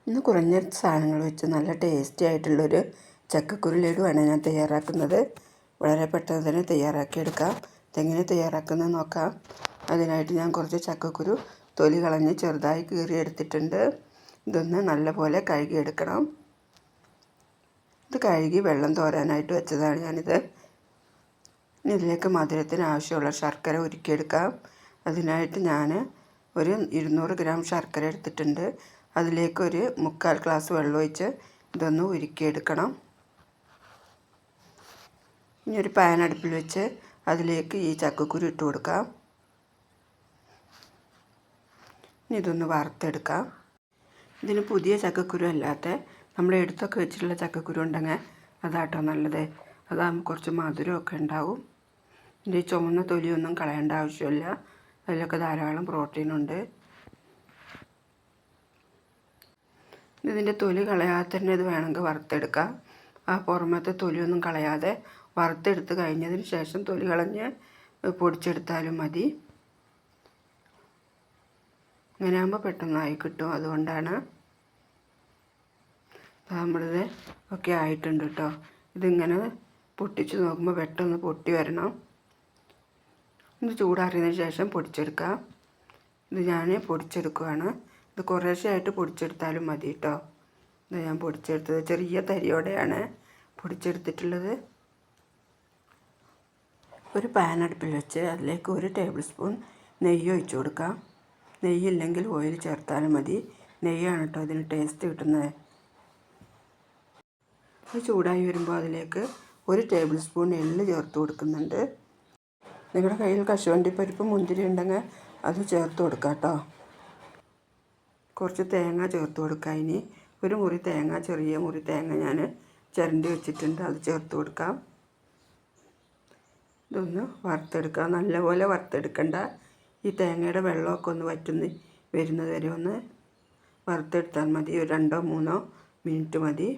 ഇന്ന് കുറഞ്ഞ സാധനങ്ങൾ വെച്ച് നല്ല ടേസ്റ്റി ആയിട്ടുള്ളൊരു ചക്കക്കുരു ലഡുവാണ് ഞാൻ തയ്യാറാക്കുന്നത്. വളരെ പെട്ടെന്ന് തന്നെ തയ്യാറാക്കിയെടുക്കാം. ഇതെങ്ങനെ തയ്യാറാക്കുന്നത് നോക്കാം. അതിനായിട്ട് ഞാൻ കുറച്ച് ചക്കക്കുരു തൊലി കളഞ്ഞ് ചെറുതായി കീറിയെടുത്തിട്ടുണ്ട്. ഇതൊന്ന് നല്ലപോലെ കഴുകിയെടുക്കണം. ഇത് കഴുകി വെള്ളം തോരാനായിട്ട് വെച്ചതാണ് ഞാനിത്. ഇതിലേക്ക് മധുരത്തിന് ആവശ്യമുള്ള ശർക്കര ഉരുക്കിയെടുക്കാം. അതിനായിട്ട് ഞാൻ ഒരു 200 ഗ്രാം ശർക്കര എടുത്തിട്ടുണ്ട്. അതിലേക്ക് ഒരു 3/4 ഗ്ലാസ് വെള്ളം ഒഴിച്ച് ഇതൊന്ന് ഉരുക്കിയെടുക്കണം. ഇനി ഒരു പാൻ അടുപ്പിൽ വെച്ച് അതിലേക്ക് ഈ ചക്കക്കുരു ഇട്ട് കൊടുക്കാം. ഇനി ഇതൊന്ന് വറുത്തെടുക്കാം. ഇതിന് പുതിയ ചക്കക്കുരു അല്ലാത്ത നമ്മൾ എടുത്തൊക്കെ വെച്ചിട്ടുള്ള ചക്കക്കുരു ഉണ്ടെങ്കിൽ അതാട്ടോ നല്ലത്. അതാകുമ്പോൾ കുറച്ച് മധുരമൊക്കെ ഉണ്ടാവും. ഇതിൻ്റെ ചുവന്ന തൊലിയൊന്നും കളയേണ്ട ആവശ്യമില്ല. അതിലൊക്കെ ധാരാളം പ്രോട്ടീനുണ്ട്. ഇതിൻ്റെ തൊലി കളയാതെ തന്നെ ഇത് വേണമെങ്കിൽ വറുത്തെടുക്കാം. ആ പുറമത്തെ തൊലിയൊന്നും കളയാതെ വറുത്തെടുത്ത് കഴിഞ്ഞതിന് ശേഷം തൊലി കളഞ്ഞ് പൊടിച്ചെടുത്താലും മതി. ഇങ്ങനെ ആകുമ്പോൾ പെട്ടെന്നായി കിട്ടും. അതുകൊണ്ടാണ്. നമ്മളിത് ഒക്കെ ആയിട്ടുണ്ട് കേട്ടോ. ഇതിങ്ങനെ പൊട്ടിച്ച് നോക്കുമ്പോൾ പെട്ടെന്ന് പൊട്ടി വരണം. ഇത് ചൂടാറിയതിന് ശേഷം പൊടിച്ചെടുക്കാം. ഇത് ഞാൻ പൊടിച്ചെടുക്കുകയാണ്. ഇത് കുറേശ്ശെയായിട്ട് പൊടിച്ചെടുത്താലും മതി കേട്ടോ. ഇത് ഞാൻ പൊടിച്ചെടുത്തത് ചെറിയ തരിയോടെയാണ് പൊടിച്ചെടുത്തിട്ടുള്ളത്. ഒരു പാൻ അടുപ്പിൽ വെച്ച് അതിലേക്ക് 1 ടേബിൾ സ്പൂൺ നെയ്യ് ഒഴിച്ചു കൊടുക്കാം. നെയ്യില്ലെങ്കിൽ ഓയിൽ ചേർത്താലും മതി. നെയ്യാണ് കേട്ടോ ഇതിന് ടേസ്റ്റ് കിട്ടുന്നത്. അത് ചൂടായി വരുമ്പോൾ അതിലേക്ക് 1 ടേബിൾ സ്പൂൺ എള്ള് ചേർത്ത് കൊടുക്കുന്നുണ്ട്. നിങ്ങളുടെ കയ്യിൽ കശുവണ്ടിപ്പരിപ്പ് മുന്തിരി ഉണ്ടെങ്കിൽ അത് ചേർത്ത് കൊടുക്കാം കേട്ടോ. കുറച്ച് തേങ്ങ ചേർത്ത് കൊടുക്കാം. ഇനി ഒരു മുറി തേങ്ങ, ചെറിയ മുറി തേങ്ങ ഞാൻ ചിരണ്ടി വെച്ചിട്ടുണ്ട്. അത് ചേർത്ത് കൊടുക്കാം. ഇതൊന്ന് വറുത്തെടുക്കാം. നല്ലപോലെ വറുത്തെടുക്കണ്ട. ഈ തേങ്ങയുടെ വെള്ളമൊക്കെ ഒന്ന് വറ്റുന്ന വരുന്നത് വരെ ഒന്ന് വറുത്തെടുത്താൽ മതി. ഒരു 2-3 മിനിറ്റ് മതി.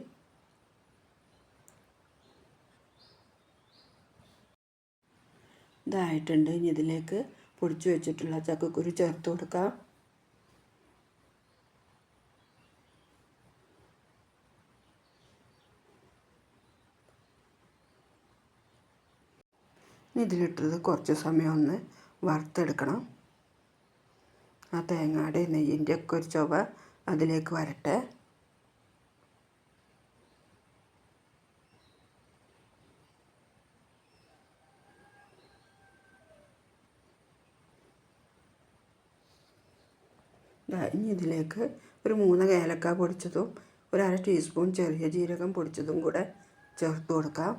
ഇതായിട്ടുണ്ട്. ഇനി ഇതിലേക്ക് പൊടിച്ചു വെച്ചിട്ടുള്ള ചക്കക്കുരു ചേർത്ത് കൊടുക്കാം. ഇതിലിട്ടത് കുറച്ച് സമയം ഒന്ന് വറുത്തെടുക്കണം. ആ തേങ്ങയുടെ നെയ്യിൻ്റെ ഒക്കെ ഒരു ചുവ അതിലേക്ക് വരട്ടെ. ഇനി ഇതിലേക്ക് ഒരു 3 ഏലക്ക പൊടിച്ചതും ഒരു 1/2 ടീസ്പൂൺ ചെറിയ ജീരകം പൊടിച്ചതും കൂടെ ചേർത്ത് കൊടുക്കാം.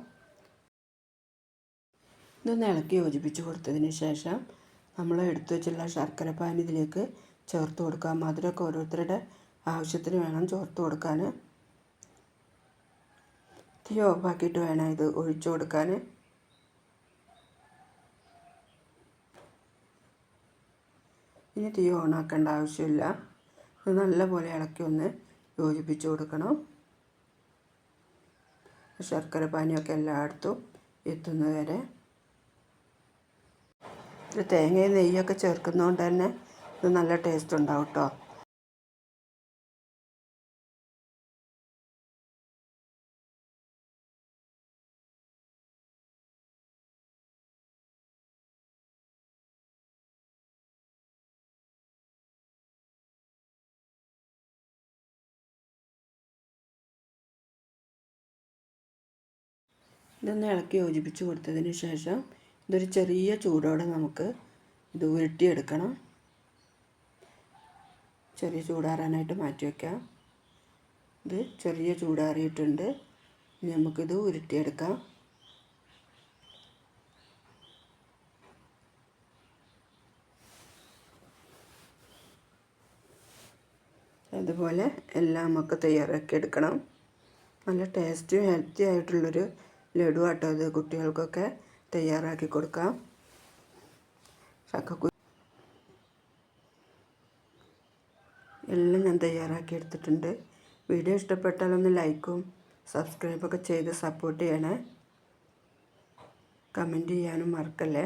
ഇതൊന്ന് ഇളക്കി യോജിപ്പിച്ച് കൊടുത്തതിന് ശേഷം നമ്മൾ എടുത്തു വെച്ചുള്ള ശർക്കര പാനി ഇതിലേക്ക് ചേർത്ത് കൊടുക്കാം. മധുരമൊക്കെ ഓരോരുത്തരുടെ ആവശ്യത്തിന് വേണം ചേർത്ത് കൊടുക്കാൻ. തീ ഓഫാക്കിയിട്ട് വേണം ഇത് ഒഴിച്ചു കൊടുക്കാൻ. ഇനി തീ ഓണാക്കേണ്ട ആവശ്യമില്ല. ഇത് നല്ലപോലെ ഇളക്കി ഒന്ന് യോജിപ്പിച്ച് കൊടുക്കണം. ശർക്കര പാനിയൊക്കെ എല്ലായിടത്തും എത്തുന്നത് വരെ. ഇത് തേങ്ങയും നെയ്യൊക്കെ ചേർക്കുന്നതുകൊണ്ട് തന്നെ ഇത് നല്ല ടേസ്റ്റ് ഉണ്ടാവും കേട്ടോ. ഇതൊന്ന് ഇളക്കി യോജിപ്പിച്ച് കൊടുത്തതിന് ശേഷം ഇതൊരു ചെറിയ ചൂടോടെ നമുക്ക് ഇത് ഉരുട്ടിയെടുക്കണം. ചെറിയ ചൂടാറാനായിട്ട് മാറ്റി വയ്ക്കാം. ഇത് ചെറിയ ചൂടാറിയിട്ടുണ്ട്. ഇനി നമുക്കിത് ഉരുട്ടിയെടുക്കാം. അതുപോലെ എല്ലാം നമുക്ക് തയ്യാറാക്കി എടുക്കണം. നല്ല ടേസ്റ്റിയും ഹെൽത്തി ആയിട്ടുള്ളൊരു ലഡു ആട്ടോ ഇത്. കുട്ടികൾക്കൊക്കെ തയ്യാറാക്കി കൊടുക്കാം. ചക്കക്കുരു എല്ലാം ഞാൻ തയ്യാറാക്കി എടുത്തിട്ടുണ്ട്. വീഡിയോ ഇഷ്ടപ്പെട്ടാലൊന്ന് ലൈക്കും സബ്സ്ക്രൈബൊക്കെ ചെയ്ത് സപ്പോർട്ട് ചെയ്യണേ. കമൻറ്റ് ചെയ്യാനും മറക്കല്ലേ.